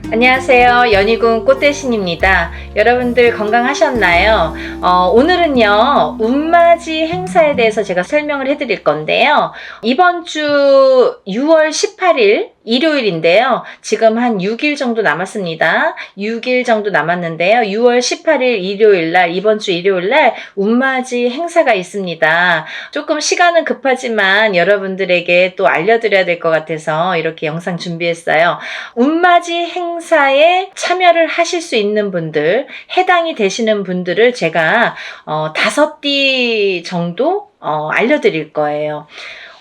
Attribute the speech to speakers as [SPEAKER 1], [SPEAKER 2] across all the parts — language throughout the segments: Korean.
[SPEAKER 1] 안녕하세요. 연희군 꽃대신입니다. 여러분들 건강하셨나요? 오늘은요, 운맞이 행사에 대해서 제가 설명을 해드릴 건데요. 이번 주 6월 18일 일요일인데요. 지금 한 6일 정도 남았습니다. 6일 정도 남았는데요. 6월 18일 일요일날, 이번 주 일요일날 운맞이 행사가 있습니다. 조금 시간은 급하지만 여러분들에게 또 알려드려야 될 것 같아서 이렇게 영상 준비했어요. 운맞이 행사에 참여를 하실 수 있는 분들, 해당이 되시는 분들을 제가 5띠 정도 알려드릴 거예요.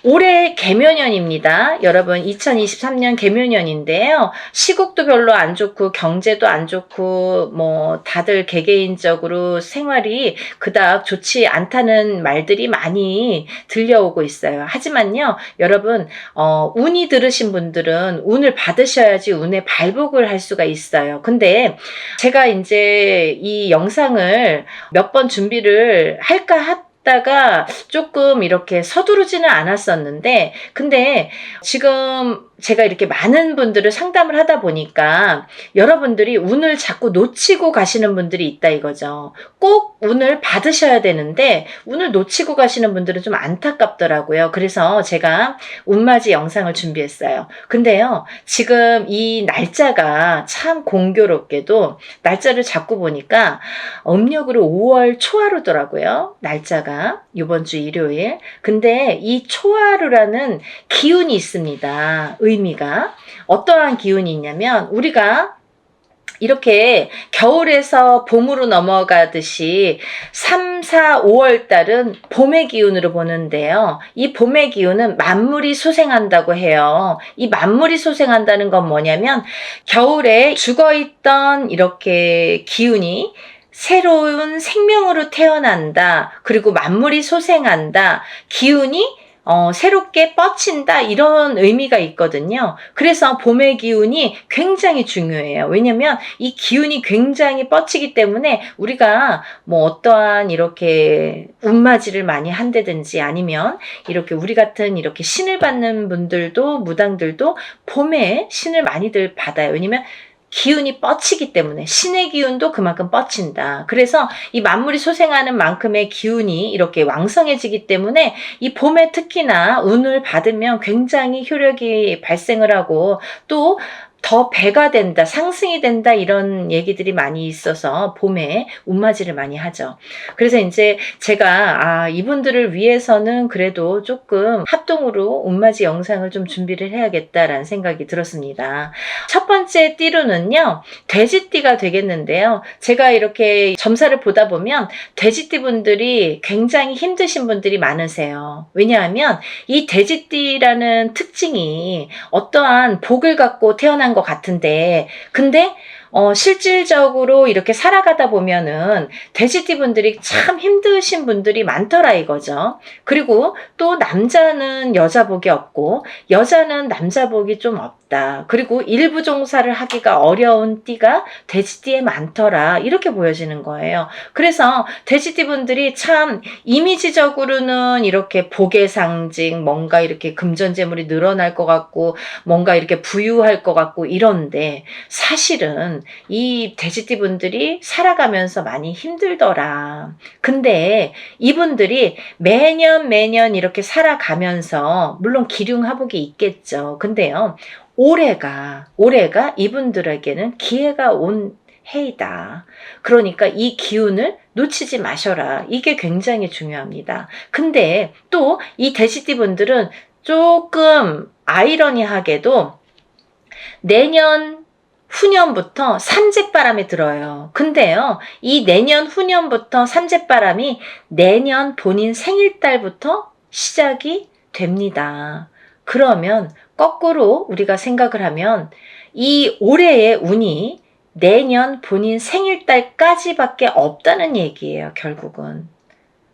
[SPEAKER 1] 올해 개묘년입니다. 여러분 2023년 개묘년인데요. 시국도 별로 안 좋고 경제도 안 좋고 뭐 다들 개개인적으로 생활이 그닥 좋지 않다는 말들이 많이 들려오고 있어요. 하지만요. 여러분 운이 들으신 분들은 운을 받으셔야지 운의 발복을 할 수가 있어요. 근데 제가 이제 이 영상을 몇 번 준비를 할까 다가 조금 이렇게 서두르지는 않았었는데, 근데 지금 제가 이렇게 많은 분들을 상담을 하다 보니까 여러분들이 운을 자꾸 놓치고 가시는 분들이 있다 이거죠. 꼭 운을 받으셔야 되는데 운을 놓치고 가시는 분들은 좀 안타깝더라고요. 그래서 제가 운맞이 영상을 준비했어요. 근데요, 지금 이 날짜가 참 공교롭게도 날짜를 잡고 보니까 음력으로 5월 초하루더라고요. 날짜가 이번 주 일요일. 근데 이 초하루라는 기운이 있습니다. 의미가 어떠한 기운이 있냐면 우리가 이렇게 겨울에서 봄으로 넘어가듯이 3, 4, 5월 달은 봄의 기운으로 보는데요. 이 봄의 기운은 만물이 소생한다고 해요. 이 만물이 소생한다는 건 뭐냐면 겨울에 죽어있던 이렇게 기운이 새로운 생명으로 태어난다. 그리고 만물이 소생한다. 기운이 새롭게 뻗친다 이런 의미가 있거든요. 그래서 봄의 기운이 굉장히 중요해요. 왜냐면 이 기운이 굉장히 뻗치기 때문에 우리가 뭐 어떠한 이렇게 운맞이를 많이 한다든지 아니면 이렇게 우리 같은 이렇게 신을 받는 분들도 무당들도 봄에 신을 많이들 받아요. 왜냐면 기운이 뻗치기 때문에 신의 기운도 그만큼 뻗친다. 그래서 이 만물이 소생하는 만큼의 기운이 이렇게 왕성해지기 때문에 이 봄에 특히나 운을 받으면 굉장히 효력이 발생을 하고 또 더 배가 된다, 상승이 된다 이런 얘기들이 많이 있어서 봄에 운맞이를 많이 하죠. 그래서 이제 제가 이분들을 위해서는 그래도 조금 합동으로 운맞이 영상을 좀 준비를 해야겠다라는 생각이 들었습니다. 첫 번째 띠로는요, 돼지띠가 되겠는데요. 제가 이렇게 점사를 보다 보면 돼지띠 분들이 굉장히 힘드신 분들이 많으세요. 왜냐하면 이 돼지띠라는 특징이 어떠한 복을 갖고 태어난 것 같은데, 근데 실질적으로 이렇게 살아가다 보면은 돼지띠 분들이 참 힘드신 분들이 많더라 이거죠. 그리고 또 남자는 여자 복이 없고 여자는 남자 복이 좀 없다. 그리고 일부 종사를 하기가 어려운 띠가 돼지띠에 많더라. 이렇게 보여지는 거예요. 그래서 돼지띠 분들이 참 이미지적으로는 이렇게 복의 상징, 뭔가 이렇게 금전재물이 늘어날 것 같고 뭔가 이렇게 부유할 것 같고 이런데 사실은 이 돼지띠 분들이 살아가면서 많이 힘들더라. 근데 이분들이 매년 이렇게 살아가면서 물론 기륭하복이 있겠죠. 근데요, 올해가 이분들에게는 기회가 온 해이다. 그러니까 이 기운을 놓치지 마셔라. 이게 굉장히 중요합니다. 근데 또 이 돼지띠 분들은 조금 아이러니하게도 내년 후년부터 삼재바람이 들어요. 근데요, 이 내년 후년부터 삼재바람이 내년 본인 생일달부터 시작이 됩니다. 그러면 거꾸로 우리가 생각을 하면 이 올해의 운이 내년 본인 생일달까지밖에 없다는 얘기예요, 결국은.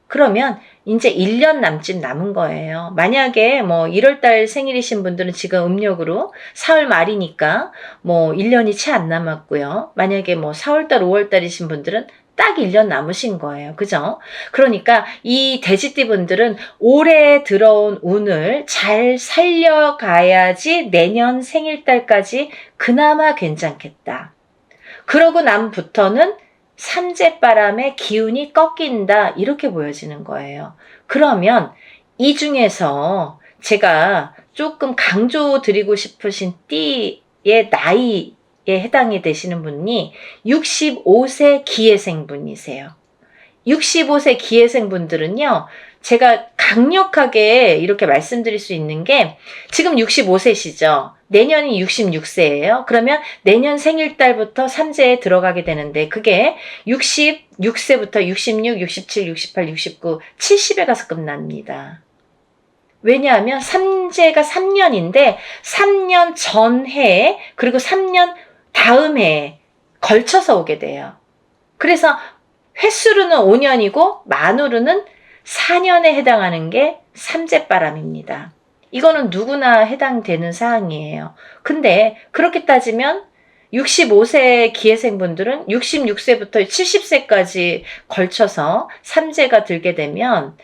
[SPEAKER 1] 그러면 이제 1년 남짓 남은 거예요. 만약에 뭐 1월달 생일이신 분들은 지금 음력으로 4월 말이니까 뭐 1년이 채 안 남았고요. 만약에 뭐 4월달, 5월달이신 분들은 딱 1년 남으신 거예요. 그죠? 그러니까 이 돼지띠 분들은 올해 들어온 운을 잘 살려가야지 내년 생일달까지 그나마 괜찮겠다. 그러고 남부터는 삼재바람의 기운이 꺾인다. 이렇게 보여지는 거예요. 그러면 이 중에서 제가 조금 강조드리고 싶으신 띠의 나이에 해당이 되시는 분이 65세 기해생 분이세요. 65세 기해생 분들은요, 제가 강력하게 이렇게 말씀드릴 수 있는 게 지금 65세시죠. 내년이 66세예요. 그러면 내년 생일달부터 삼재에 들어가게 되는데 그게 66세부터 66, 67, 68, 69, 70에 가서 끝납니다. 왜냐하면 삼재가 3년인데 3년 전해 그리고 3년 다음 해에 걸쳐서 오게 돼요. 그래서 횟수로는 5년이고 만으로는 4년에 해당하는 게 삼재바람입니다. 이거는 누구나 해당되는 사항이에요. 근데 그렇게 따지면 65세 기해생분들은 66세부터 70세까지 걸쳐서 삼재가 들게 되면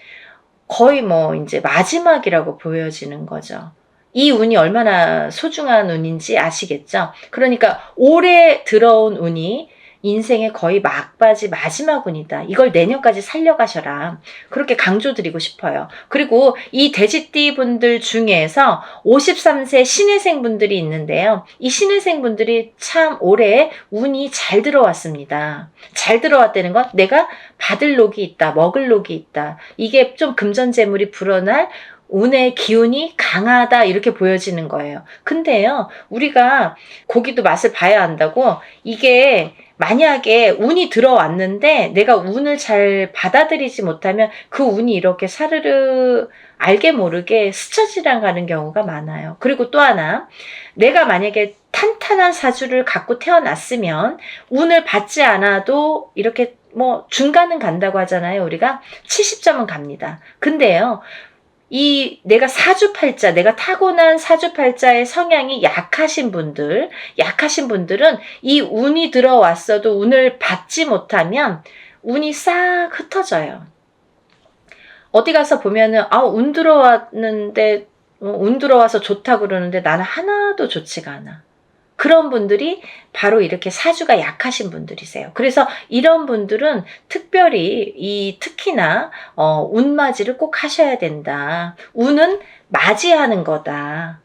[SPEAKER 1] 거의 뭐 이제 마지막이라고 보여지는 거죠. 이 운이 얼마나 소중한 운인지 아시겠죠? 그러니까 올해 들어온 운이 인생의 거의 막바지 마지막 운이다. 이걸 내년까지 살려가셔라. 그렇게 강조드리고 싶어요. 그리고 이 돼지띠 분들 중에서 53세 신해생 분들이 있는데요. 이 신해생 분들이 참 올해 운이 잘 들어왔습니다. 잘 들어왔다는 건 내가 받을 녹이 있다, 먹을 녹이 있다. 이게 좀 금전재물이 불어날 운의 기운이 강하다 이렇게 보여지는 거예요. 근데요, 우리가 고기도 맛을 봐야 한다고 이게 만약에 운이 들어왔는데 내가 운을 잘 받아들이지 못하면 그 운이 이렇게 사르르 알게 모르게 스쳐 지나가는 경우가 많아요. 그리고 또 하나, 내가 만약에 탄탄한 사주를 갖고 태어났으면 운을 받지 않아도 이렇게 뭐 중간은 간다고 하잖아요. 우리가 70점은 갑니다. 근데요, 내가 사주팔자, 내가 타고난 사주팔자의 성향이 약하신 분들은 이 운이 들어왔어도 운을 받지 못하면 운이 싹 흩어져요. 어디 가서 보면은, 운 들어왔는데, 운 들어와서 좋다 그러는데 나는 하나도 좋지가 않아. 그런 분들이 바로 이렇게 사주가 약하신 분들이세요. 그래서 이런 분들은 특별히 특히나 운맞이를 꼭 하셔야 된다. 운은 맞이하는 거다.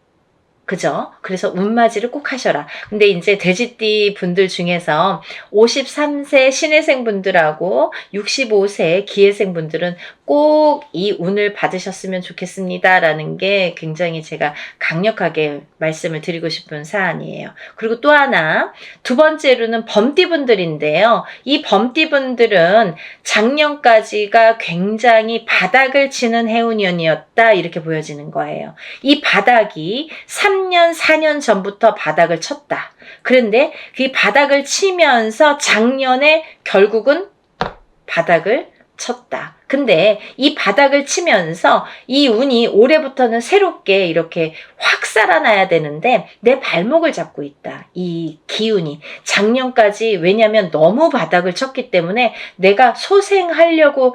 [SPEAKER 1] 그죠? 그래서 운맞이를 꼭 하셔라. 근데 이제 돼지띠 분들 중에서 53세 신해생 분들하고 65세 기해생 분들은 꼭 이 운을 받으셨으면 좋겠습니다. 라는 게 굉장히 제가 강력하게 말씀을 드리고 싶은 사안이에요. 그리고 또 하나, 두 번째로는 범띠 분들인데요. 이 범띠 분들은 작년까지가 굉장히 바닥을 치는 해운년이었다. 이렇게 보여지는 거예요. 이 바닥이 3년, 4년 전부터 바닥을 쳤다. 그런데 그 바닥을 치면서 작년에 결국은 바닥을 쳤다. 근데 이 바닥을 치면서 이 운이 올해부터는 새롭게 이렇게 확 살아나야 되는데 내 발목을 잡고 있다. 이 기운이. 작년까지 왜냐면 너무 바닥을 쳤기 때문에 내가 소생하려고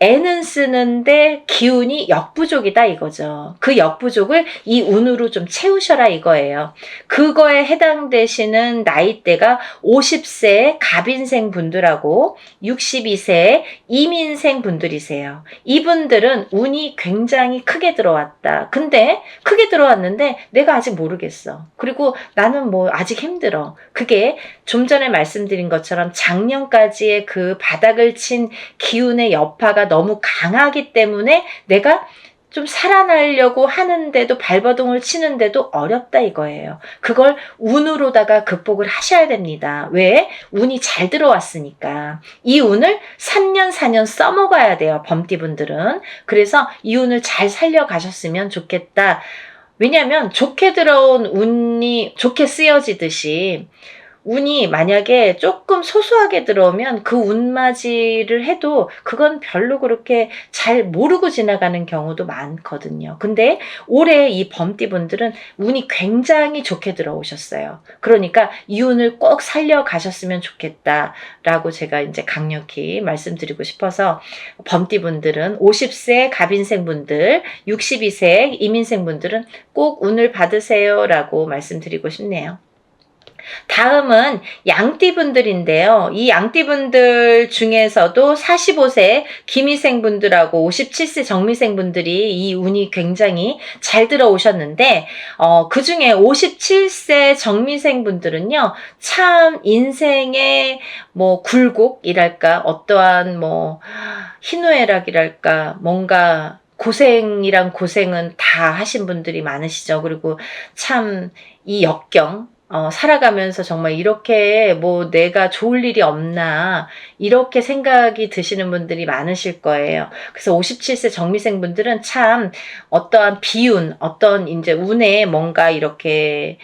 [SPEAKER 1] 애는 쓰는데 기운이 역부족이다 이거죠. 그 역부족을 이 운으로 좀 채우셔라 이거예요. 그거에 해당되시는 나이대가 50세 갑인생 분들하고 62세 이민생 분들이세요. 이분들은 운이 굉장히 크게 들어왔다. 근데 크게 들어왔는데 내가 아직 모르겠어. 그리고 나는 뭐 아직 힘들어. 그게 좀 전에 말씀드린 것처럼 작년까지의 그 바닥을 친 기운의 여파가 너무 강하기 때문에 내가 좀 살아나려고 하는데도 발버둥을 치는데도 어렵다 이거예요. 그걸 운으로다가 극복을 하셔야 됩니다. 왜? 운이 잘 들어왔으니까. 이 운을 3년 4년 써먹어야 돼요. 범띠분들은. 그래서 이 운을 잘 살려가셨으면 좋겠다. 왜냐하면 좋게 들어온 운이 좋게 쓰여지듯이 운이 만약에 조금 소소하게 들어오면 그 운맞이를 해도 그건 별로 그렇게 잘 모르고 지나가는 경우도 많거든요. 근데 올해 이 범띠분들은 운이 굉장히 좋게 들어오셨어요. 그러니까 이 운을 꼭 살려가셨으면 좋겠다라고 제가 이제 강력히 말씀드리고 싶어서 범띠분들은 50세 갑인생분들, 62세 이민생분들은 꼭 운을 받으세요라고 말씀드리고 싶네요. 다음은 양띠분들인데요. 이 양띠분들 중에서도 45세 기미생분들하고 57세 정미생분들이 이 운이 굉장히 잘 들어오셨는데 그 중에 57세 정미생분들은요. 참 인생의 뭐 굴곡이랄까 어떠한 뭐 희노애락이랄까 뭔가 고생이란 고생은 다 하신 분들이 많으시죠. 그리고 참 이 역경 살아가면서 정말 이렇게 뭐 내가 좋을 일이 없나 이렇게 생각이 드시는 분들이 많으실 거예요. 그래서 57세 정미생 분들은 참 어떠한 비운, 어떤 이제 운에 뭔가 이렇게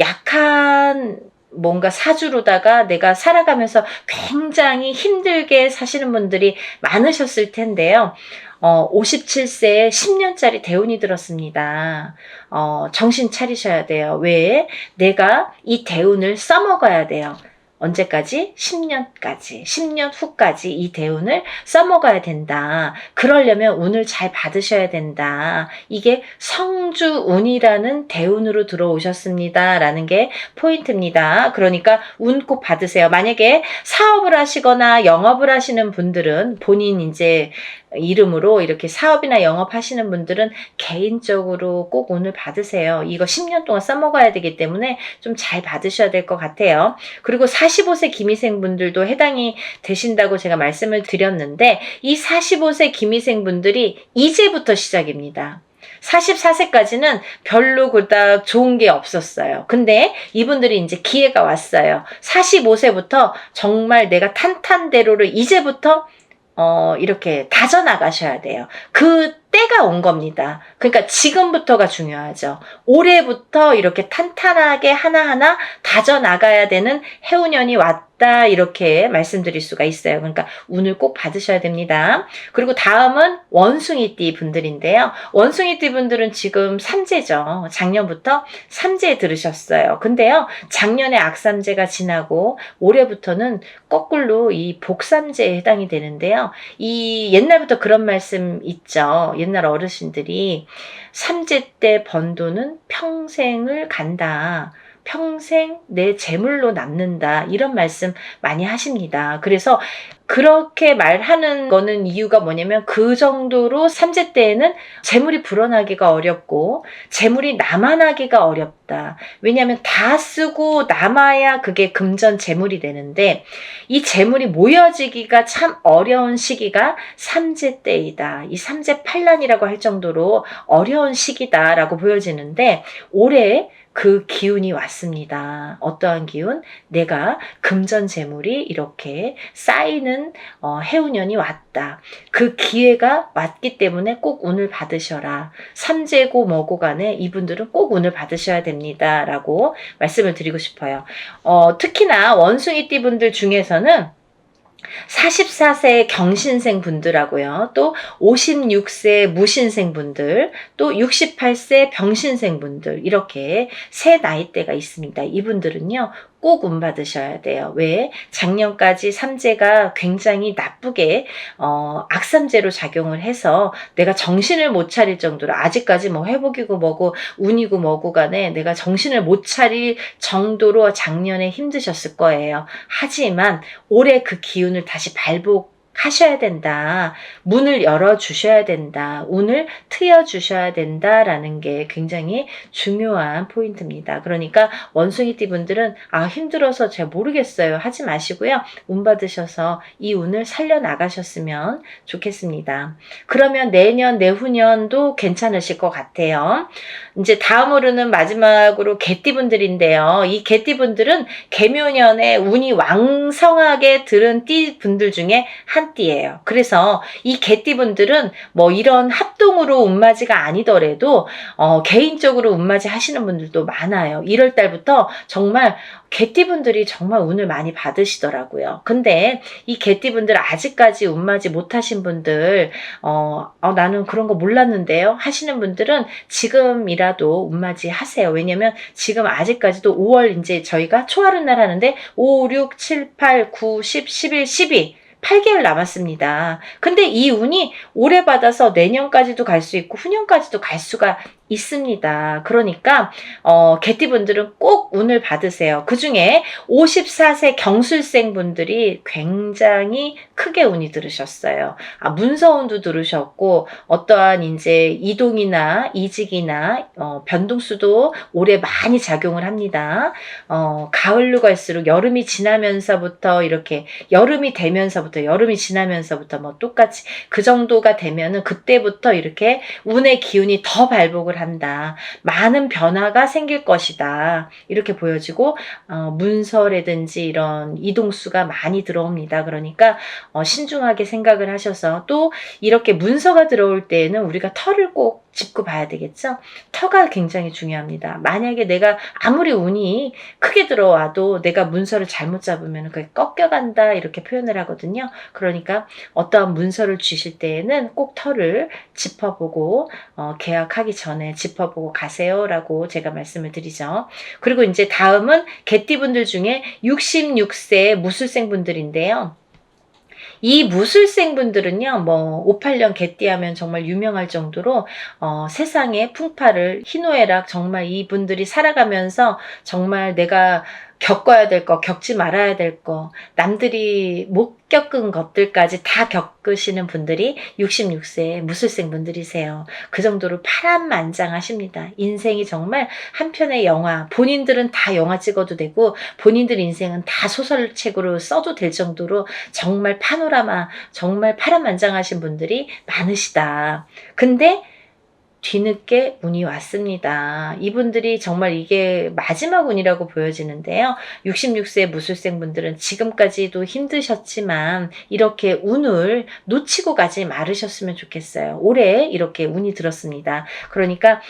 [SPEAKER 1] 약한 뭔가 사주로다가 내가 살아가면서 굉장히 힘들게 사시는 분들이 많으셨을 텐데요. 57세에 10년짜리 대운이 들었습니다. 정신 차리셔야 돼요. 왜? 내가 이 대운을 써먹어야 돼요. 언제까지? 10년까지. 10년 후까지 이 대운을 써먹어야 된다. 그러려면 운을 잘 받으셔야 된다. 이게 성주운이라는 대운으로 들어오셨습니다. 라는 게 포인트입니다. 그러니까 운 꼭 받으세요. 만약에 사업을 하시거나 영업을 하시는 분들은 본인 이제 이름으로 이렇게 사업이나 영업하시는 분들은 개인적으로 꼭 운을 받으세요. 이거 10년 동안 써먹어야 되기 때문에 좀 잘 받으셔야 될 것 같아요. 그리고 45세 기미생분들도 해당이 되신다고 제가 말씀을 드렸는데 이 45세 기미생분들이 이제부터 시작입니다. 44세까지는 별로 그닥 좋은 게 없었어요. 근데 이분들이 이제 기회가 왔어요. 45세부터 정말 내가 탄탄대로를 이제부터 이렇게 다져나가셔야 돼요. 그 때가 온 겁니다. 그러니까 지금부터가 중요하죠. 올해부터 이렇게 탄탄하게 하나하나 다져나가야 되는 해운년이 왔다 이렇게 말씀드릴 수가 있어요. 그러니까 운을 꼭 받으셔야 됩니다. 그리고 다음은 원숭이띠 분들인데요. 원숭이띠 분들은 지금 삼재죠. 작년부터 삼재에 들으셨어요. 근데요. 작년에 악삼재가 지나고 올해부터는 거꾸로 이 복삼재에 해당이 되는데요. 이 옛날부터 그런 말씀 있죠. 옛날 어르신들이 삼재 때 번 돈은 평생을 간다. 평생 내 재물로 남는다. 이런 말씀 많이 하십니다. 그래서 그렇게 말하는 거는 이유가 뭐냐면 그 정도로 삼재 때에는 재물이 불어나기가 어렵고 재물이 남아나기가 어렵다. 왜냐하면 다 쓰고 남아야 그게 금전 재물이 되는데 이 재물이 모여지기가 참 어려운 시기가 삼재 때이다. 이 삼재 팔란이라고 할 정도로 어려운 시기다라고 보여지는데 올해 그 기운이 왔습니다. 어떠한 기운? 내가 금전 재물이 이렇게 쌓이는 해운년이 왔다. 그 기회가 왔기 때문에 꼭 운을 받으셔라. 삼재고 뭐고 간에 이분들은 꼭 운을 받으셔야 됩니다. 라고 말씀을 드리고 싶어요. 특히나 원숭이띠 분들 중에서는 44세 경신생 분들하고요. 또 56세 무신생 분들, 또 68세 병신생 분들 이렇게 세 나이대가 있습니다. 이분들은요. 꼭 운 받으셔야 돼요. 왜? 작년까지 삼재가 굉장히 나쁘게 악삼재로 작용을 해서 내가 정신을 못 차릴 정도로 아직까지 뭐 회복이고 뭐고 운이고 뭐고 간에 내가 정신을 못 차릴 정도로 작년에 힘드셨을 거예요. 하지만 올해 그 기운을 다시 발복하셔야 된다. 문을 열어주셔야 된다. 운을 트여주셔야 된다라는 게 굉장히 중요한 포인트입니다. 그러니까 원숭이띠 분들은 힘들어서 잘 모르겠어요. 하지 마시고요. 운 받으셔서 이 운을 살려나가셨으면 좋겠습니다. 그러면 내년, 내후년도 괜찮으실 것 같아요. 이제 다음으로는 마지막으로 개띠 분들인데요. 이 개띠 분들은 개묘년에 운이 왕성하게 들은 띠 분들 중에 한 개띠예요. 그래서 이 개띠분들은 뭐 이런 합동으로 운맞이가 아니더라도 개인적으로 운맞이 하시는 분들도 많아요. 1월 달부터 정말 개띠분들이 정말 운을 많이 받으시더라고요. 근데 이 개띠분들 아직까지 운맞이 못하신 분들 나는 그런 거 몰랐는데요 하시는 분들은 지금이라도 운맞이 하세요. 왜냐면 지금 아직까지도 5월 이제 저희가 초하루 날 하는데 5, 6, 7, 8, 9, 10, 11, 12 8개월 남았습니다. 근데 이 운이 올해 받아서 내년까지도 갈 수 있고 후년까지도 갈 수가 있습니다. 그러니까 개띠분들은 꼭 운을 받으세요. 그중에 54세 경술생 분들이 굉장히 크게 운이 들으셨어요. 문서운도 들으셨고 어떠한 이제 이동이나 이직이나 변동수도 올해 많이 작용을 합니다. 가을로 갈수록 여름이 지나면서부터 이렇게 여름이 되면서부터 여름이 지나면서부터 뭐 똑같이 그 정도가 되면은 그때부터 이렇게 운의 기운이 더 발복을 한다. 많은 변화가 생길 것이다. 이렇게 보여지고 문서라든지 이런 이동수가 많이 들어옵니다. 그러니까 신중하게 생각을 하셔서 또 이렇게 문서가 들어올 때에는 우리가 터를 꼭 짚고 봐야 되겠죠. 터가 굉장히 중요합니다. 만약에 내가 아무리 운이 크게 들어와도 내가 문서를 잘못 잡으면 그게 꺾여간다 이렇게 표현을 하거든요. 그러니까 어떠한 문서를 주실 때에는 꼭 터를 짚어보고 계약하기 전에 짚어보고 가세요라고 제가 말씀을 드리죠. 그리고 이제 다음은 개띠분들 중에 66세 무술생 분들인데요. 이 무술생 분들은요, 뭐 58년 개띠하면 정말 유명할 정도로 세상의 풍파를 희노애락 정말 이분들이 살아가면서 정말 내가 겪어야 될 거, 겪지 말아야 될 거, 남들이 못 겪은 것들까지 다 겪으시는 분들이 66세 무술생 분들이세요. 그 정도로 파란만장하십니다. 인생이 정말 한 편의 영화, 본인들은 다 영화 찍어도 되고 본인들 인생은 다 소설책으로 써도 될 정도로 정말 파노라마, 정말 파란만장하신 분들이 많으시다. 근데 뒤늦게 운이 왔습니다. 이분들이 정말 이게 마지막 운이라고 보여지는데요. 66세 무술생 분들은 지금까지도 힘드셨지만 이렇게 운을 놓치고 가지 말으셨으면 좋겠어요. 올해 이렇게 운이 들었습니다. 그러니까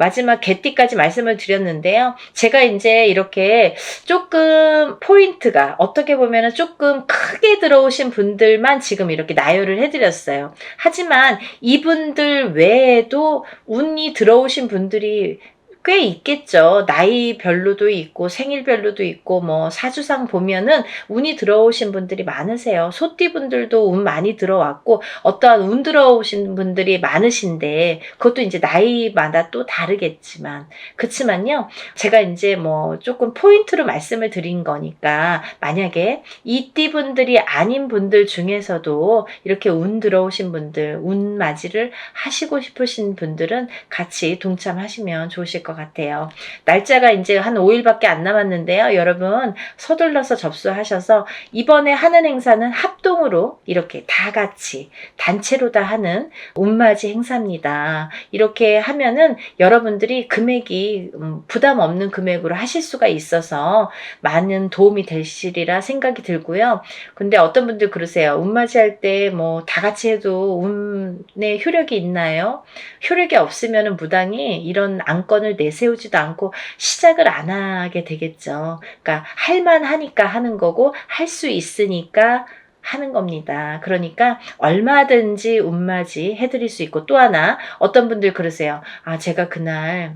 [SPEAKER 1] 마지막 개띠까지 말씀을 드렸는데요. 제가 이제 이렇게 조금 포인트가 어떻게 보면 조금 크게 들어오신 분들만 지금 이렇게 나열을 해드렸어요. 하지만 이분들 외에도 운이 들어오신 분들이 꽤 있겠죠. 나이별로도 있고 생일별로도 있고 뭐 사주상 보면은 운이 들어오신 분들이 많으세요. 소띠분들도 운 많이 들어왔고 어떠한 운 들어오신 분들이 많으신데 그것도 이제 나이마다 또 다르겠지만 그렇지만요. 제가 이제 뭐 조금 포인트로 말씀을 드린 거니까 만약에 이 띠분들이 아닌 분들 중에서도 이렇게 운 들어오신 분들 운 맞이를 하시고 싶으신 분들은 같이 동참하시면 좋으실 것 같아요. 날짜가 이제 한 5일밖에 안 남았는데요. 여러분 서둘러서 접수하셔서 이번에 하는 행사는 합동으로 이렇게 다 같이 단체로 다 하는 운맞이 행사입니다. 이렇게 하면은 여러분들이 금액이 부담 없는 금액으로 하실 수가 있어서 많은 도움이 되시리라 생각이 들고요. 근데 어떤 분들 그러세요. 운맞이 할 때 뭐 다 같이 해도 운에 효력이 있나요? 효력이 없으면 무당이 이런 안건을 내세우지도 않고 시작을 안 하게 되겠죠. 그러니까 할만하니까 하는 거고 할 수 있으니까 하는 겁니다. 그러니까 얼마든지 운맞이 해드릴 수 있고 또 하나 어떤 분들 그러세요. 제가 그날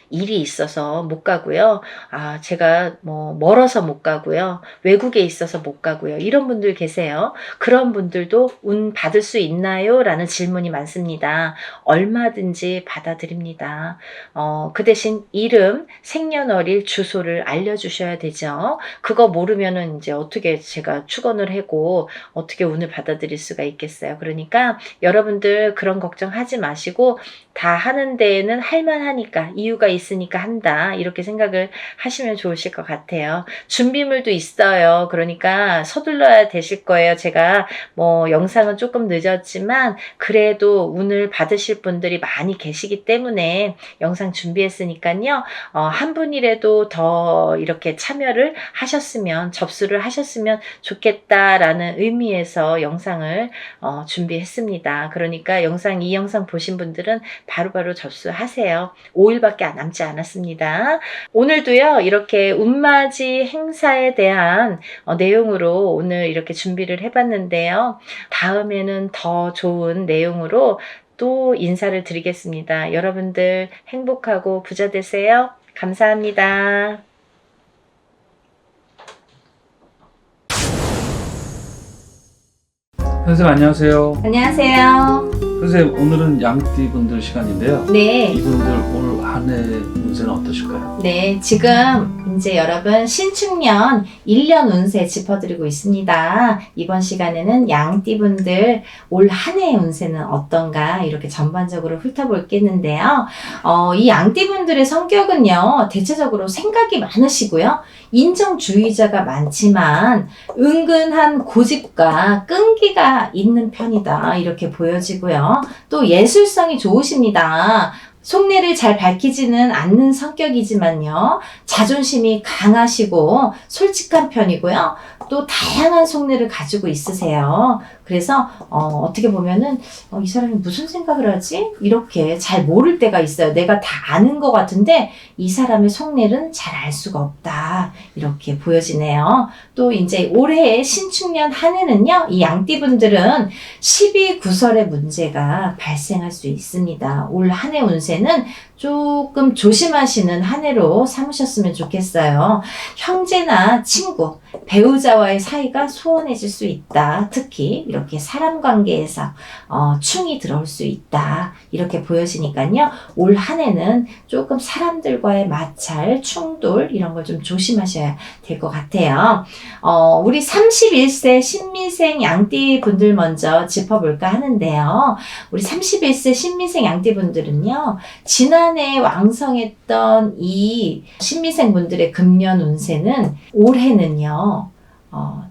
[SPEAKER 1] 일이 있어서 못 가고요. 제가 뭐 멀어서 못 가고요. 외국에 있어서 못 가고요. 이런 분들 계세요. 그런 분들도 운 받을 수 있나요? 라는 질문이 많습니다. 얼마든지 받아드립니다. 그 대신 이름, 생년월일, 주소를 알려주셔야 되죠. 그거 모르면은 이제 어떻게 제가 축원을 하고 어떻게 운을 받아들일 수가 있겠어요. 그러니까 여러분들 그런 걱정하지 마시고 다 하는 데에는 할만하니까 이유가 있으니까 한다. 이렇게 생각을 하시면 좋으실 것 같아요. 준비물도 있어요. 그러니까 서둘러야 되실 거예요. 제가 뭐 영상은 조금 늦었지만 그래도 운을 받으실 분들이 많이 계시기 때문에 영상 준비했으니까요. 한 분이라도 더 이렇게 참여를 하셨으면, 접수를 하셨으면 좋겠다라는 의미에서 영상을 준비했습니다. 그러니까 이 영상 보신 분들은 바로바로 접수하세요. 5일밖에 남지 않았습니다. 오늘도요, 이렇게 운맞이 행사에 대한 내용으로 오늘 이렇게 준비를 해봤는데요. 다음에는 더 좋은 내용으로 또 인사를 드리겠습니다. 여러분들 행복하고 부자 되세요. 감사합니다.
[SPEAKER 2] 선생님 안녕하세요.
[SPEAKER 1] 안녕하세요.
[SPEAKER 2] 선생님 오늘은 양띠분들 시간인데요.
[SPEAKER 1] 네.
[SPEAKER 2] 이분들 올 한 해 운세는 어떠실까요?
[SPEAKER 1] 네, 지금 이제 여러분 신축년 1년 운세 짚어드리고 있습니다. 이번 시간에는 양띠분들 올 한 해의 운세는 어떤가 이렇게 전반적으로 훑어볼겠는데요. 이 양띠분들의 성격은요, 대체적으로 생각이 많으시고요. 인정주의자가 많지만 은근한 고집과 끈기가 있는 편이다. 이렇게 보여지고요. 또 예술성이 좋으십니다. 속내를 잘 밝히지는 않는 성격이지만요. 자존심이 강하시고 솔직한 편이고요. 또 다양한 속내를 가지고 있으세요. 그래서 어떻게 보면은 이 사람이 무슨 생각을 하지? 이렇게 잘 모를 때가 있어요. 내가 다 아는 것 같은데 이 사람의 속내는 잘 알 수가 없다. 이렇게 보여지네요. 또 이제 올해의 신축년 한 해는요. 이 양띠분들은 12구설의 문제가 발생할 수 있습니다. 올 한 해 운세는 조금 조심하시는 한 해로 삼으셨으면 좋겠어요. 형제나 친구, 배우자와의 사이가 소원해질 수 있다. 특히 이렇게 사람 관계에서 충이 들어올 수 있다. 이렇게 보여지니까요. 올 한 해는 조금 사람들과의 마찰, 충돌 이런 걸 좀 조심하셔야 될 것 같아요. 우리 31세 신미생 양띠 분들 먼저 짚어볼까 하는데요. 우리 31세 신미생 양띠 분들은요. 지난해 왕성했던 이 신미생 분들의 금년 운세는 올해는요.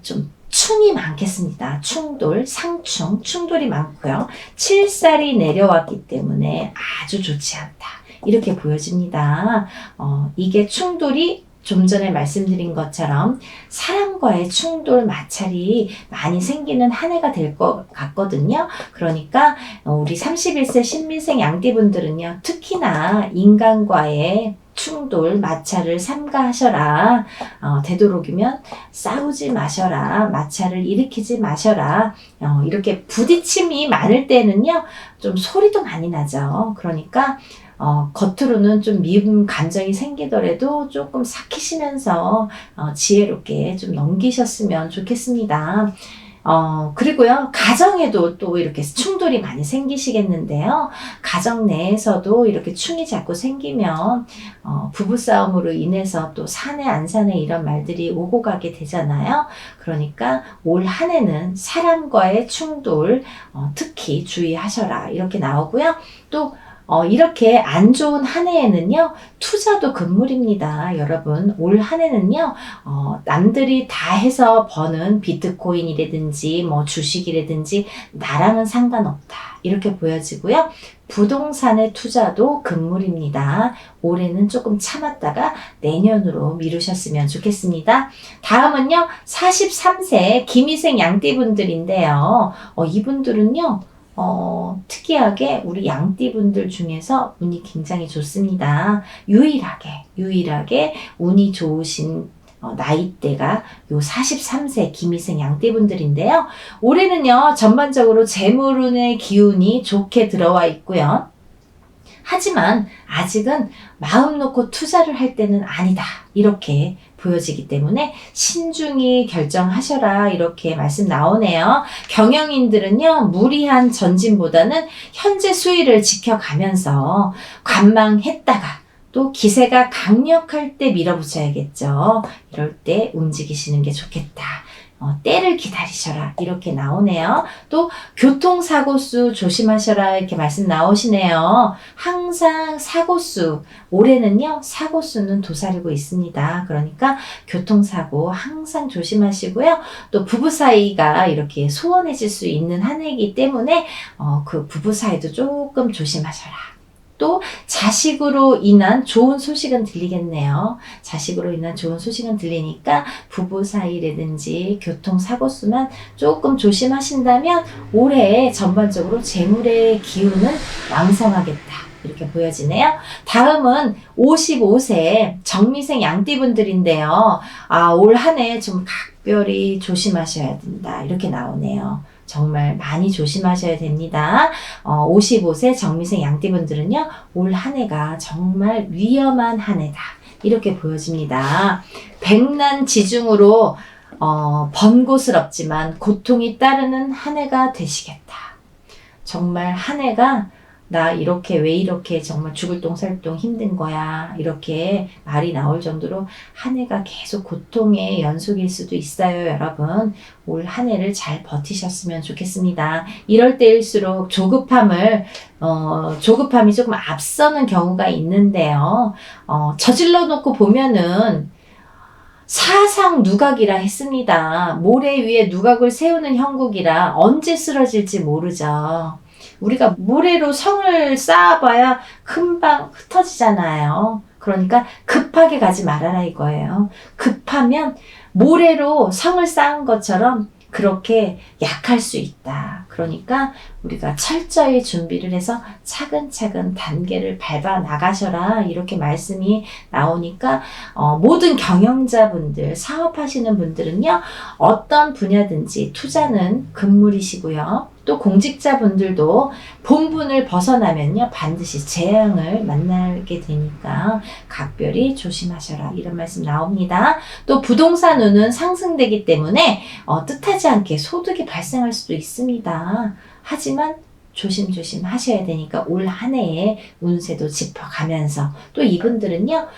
[SPEAKER 1] 좀 충이 많겠습니다. 충돌, 상충, 충돌이 많고요. 7살이 내려왔기 때문에 아주 좋지 않다. 이렇게 보여집니다. 이게 충돌이 좀 전에 말씀드린 것처럼 사람과의 충돌, 마찰이 많이 생기는 한 해가 될 것 같거든요. 그러니까 우리 31세 신미생 양띠분들은요. 특히나 인간과의 충돌, 마찰을 삼가하셔라. 되도록이면 싸우지 마셔라. 마찰을 일으키지 마셔라. 이렇게 부딪힘이 많을 때는요. 좀 소리도 많이 나죠. 그러니까 겉으로는 좀 미움 감정이 생기더라도 조금 삭히시면서 지혜롭게 좀 넘기셨으면 좋겠습니다. 그리고요, 가정에도 또 이렇게 충돌이 많이 생기시겠는데요. 가정 내에서도 이렇게 충이 자꾸 생기면, 부부싸움으로 인해서 또 사내 안 사내 이런 말들이 오고 가게 되잖아요. 그러니까 올 한 해는 사람과의 충돌, 특히 주의하셔라. 이렇게 나오고요. 또, 이렇게 안 좋은 한 해에는요, 투자도 금물입니다. 여러분, 올 한 해는요, 남들이 다 해서 버는 비트코인이라든지, 뭐 주식이라든지, 나랑은 상관없다. 이렇게 보여지고요. 부동산의 투자도 금물입니다. 올해는 조금 참았다가 내년으로 미루셨으면 좋겠습니다. 다음은요, 43세 김희생 양띠분들인데요. 이분들은요, 특이하게 우리 양띠분들 중에서 운이 굉장히 좋습니다. 유일하게 운이 좋으신 나이대가 요 43세 김희생 양띠분들인데요. 올해는요, 전반적으로 재물운의 기운이 좋게 들어와 있고요. 하지만 아직은 마음 놓고 투자를 할 때는 아니다. 이렇게 보여지기 때문에 신중히 결정하셔라. 이렇게 말씀 나오네요. 경영인들은요, 무리한 전진보다는 현재 수위를 지켜가면서 관망했다가 또 기세가 강력할 때 밀어붙여야겠죠. 이럴 때 움직이시는 게 좋겠다. 때를 기다리셔라 이렇게 나오네요. 또 교통사고 수 조심하셔라 이렇게 말씀 나오시네요. 항상 사고 수, 올해는요 사고 수는 도사리고 있습니다. 그러니까 교통사고 항상 조심하시고요. 또 부부 사이가 이렇게 소원해질 수 있는 한 해이기 때문에 그 부부 사이도 조금 조심하셔라. 또 자식으로 인한 좋은 소식은 들리겠네요. 자식으로 인한 좋은 소식은 들리니까 부부 사이라든지 교통사고 수만 조금 조심하신다면 올해 전반적으로 재물의 기운은 왕성하겠다. 이렇게 보여지네요. 다음은 55세 정미생 양띠분들인데요. 올 한 해 좀 각별히 조심하셔야 된다. 이렇게 나오네요. 정말 많이 조심하셔야 됩니다. 55세 정미생 양띠분들은요, 올 한 해가 정말 위험한 한 해다. 이렇게 보여집니다. 백난지중으로 번고스럽지만 고통이 따르는 한 해가 되시겠다. 정말 한 해가 나 이렇게 왜 이렇게 정말 죽을 똥 살 똥 힘든 거야 이렇게 말이 나올 정도로 한 해가 계속 고통의 연속일 수도 있어요. 여러분 올 한 해를 잘 버티셨으면 좋겠습니다. 이럴 때일수록 조급함이 조금 앞서는 경우가 있는데요. 저질러 놓고 보면은 사상 누각이라 했습니다. 모래 위에 누각을 세우는 형국이라 언제 쓰러질지 모르죠. 우리가 모래로 성을 쌓아봐야 금방 흩어지잖아요. 그러니까 급하게 가지 말아라 이거예요. 급하면 모래로 성을 쌓은 것처럼 그렇게 약할 수 있다. 그러니까 우리가 철저히 준비를 해서 차근차근 단계를 밟아 나가셔라 이렇게 말씀이 나오니까 모든 경영자분들, 사업하시는 분들은요. 어떤 분야든지 투자는 금물이시고요. 또 공직자분들도 본분을 벗어나면요. 반드시 재앙을 만나게 되니까 각별히 조심하셔라 이런 말씀 나옵니다. 또 부동산 운은 상승되기 때문에 뜻하지 않게 소득이 발생할 수도 있습니다. 하지만 조심조심 하셔야 되니까 올 한 해의 운세도 짚어가면서 또 이분들은요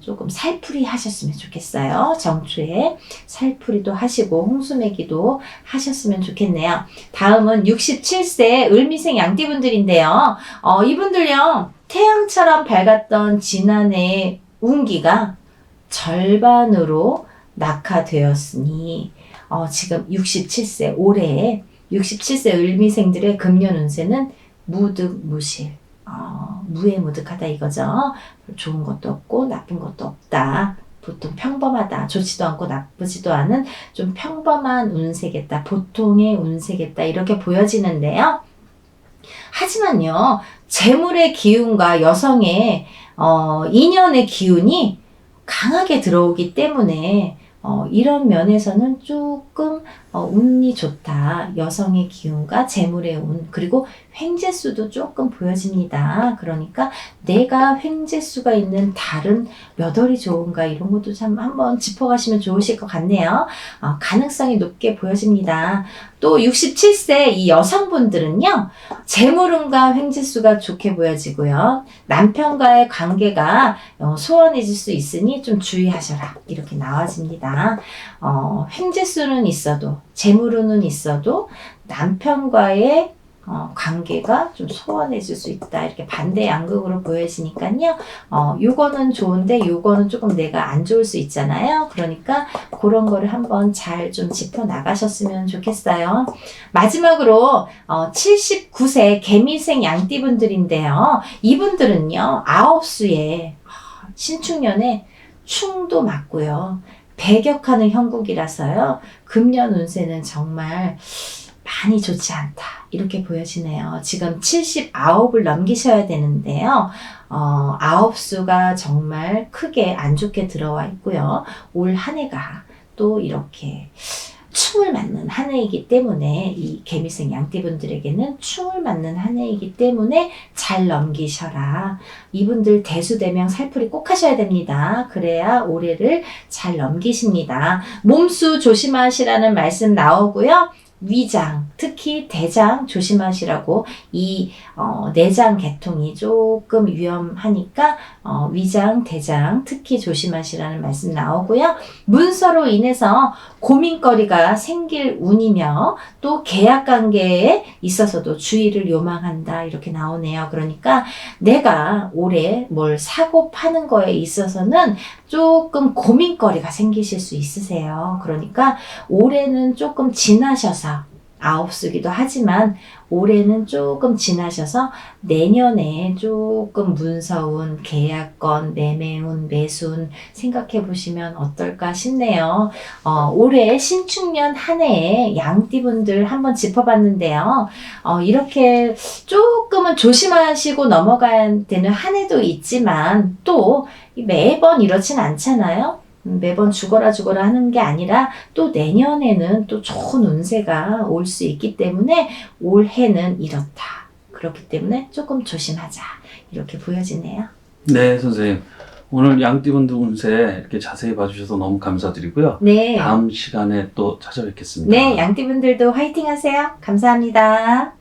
[SPEAKER 1] 조금 살풀이 하셨으면 좋겠어요. 정초에 살풀이도 하시고 홍수매기도 하셨으면 좋겠네요. 다음은 67세 을미생 양띠분들인데요. 이분들요 태양처럼 밝았던 지난해의 운기가 절반으로 낙하되었으니 지금 67세 올해 67세 을미생들의 금년 운세는 무득무실, 무해무득하다 이거죠. 좋은 것도 없고 나쁜 것도 없다. 보통 평범하다. 좋지도 않고 나쁘지도 않은 좀 평범한 운세겠다. 보통의 운세겠다. 이렇게 보여지는데요. 하지만요. 재물의 기운과 여성의 인연의 기운이 강하게 들어오기 때문에 이런 면에서는 조금 운이 좋다. 여성의 기운과 재물의 운 그리고 횡재수도 조금 보여집니다. 그러니까 내가 횡재수가 있는 달은 몇 월이 좋은가 이런 것도 참 한번 짚어가시면 좋으실 것 같네요. 가능성이 높게 보여집니다. 또 67세 이 여성분들은요. 재물운과 횡재수가 좋게 보여지고요. 남편과의 관계가 소원해질 수 있으니 좀 주의하셔라. 이렇게 나와집니다. 횡재수는 있어도 재물운은 있어도 남편과의 관계가 좀 소원해질 수 있다. 이렇게 반대 양극으로 보여지니까요. 요거는 좋은데 요거는 조금 내가 안 좋을 수 있잖아요. 그러니까 그런 거를 한번 잘 좀 짚어 나가셨으면 좋겠어요. 마지막으로 79세 개미생 양띠분들인데요. 이분들은요. 아홉수에 신축년에 충도 맞고요. 배격하는 형국이라서요. 금년 운세는 정말 많이 좋지 않다. 이렇게 보여지네요. 지금 79을 넘기셔야 되는데요. 아홉수가 정말 크게 안 좋게 들어와 있고요. 올 한 해가 또 이렇게 충을 맞는 한 해이기 때문에 이 개미생 양띠분들에게는 충을 맞는 한 해이기 때문에 잘 넘기셔라. 이분들 대수대명 살풀이 꼭 하셔야 됩니다. 그래야 올해를 잘 넘기십니다. 몸수 조심하시라는 말씀 나오고요. 위장, 특히 대장 조심하시라고 이 내장 계통이 조금 위험하니까 위장, 대장 특히 조심하시라는 말씀 나오고요. 문서로 인해서 고민거리가 생길 운이며 또 계약관계에 있어서도 주의를 요망한다 이렇게 나오네요. 그러니까 내가 올해 뭘 사고 파는 거에 있어서는 조금 고민거리가 생기실 수 있으세요. 그러니까 올해는 조금 지나셔서 아홉수기도 하지만 올해는 조금 지나셔서 내년에 조금 문서운, 계약건, 매매운, 매수운 생각해 보시면 어떨까 싶네요. 올해 신축년 한 해에 양띠분들 한번 짚어봤는데요. 이렇게 조금은 조심하시고 넘어가야 되는 한 해도 있지만 또 매번 이렇진 않잖아요. 매번 죽어라 하는 게 아니라 또 내년에는 또 좋은 운세가 올 수 있기 때문에 올해는 이렇다. 그렇기 때문에 조금 조심하자. 이렇게 보여지네요.
[SPEAKER 2] 네, 선생님. 오늘 양띠분들 운세 이렇게 자세히 봐주셔서 너무 감사드리고요.
[SPEAKER 1] 네.
[SPEAKER 2] 다음 시간에 또 찾아뵙겠습니다.
[SPEAKER 1] 네, 양띠분들도 화이팅 하세요. 감사합니다.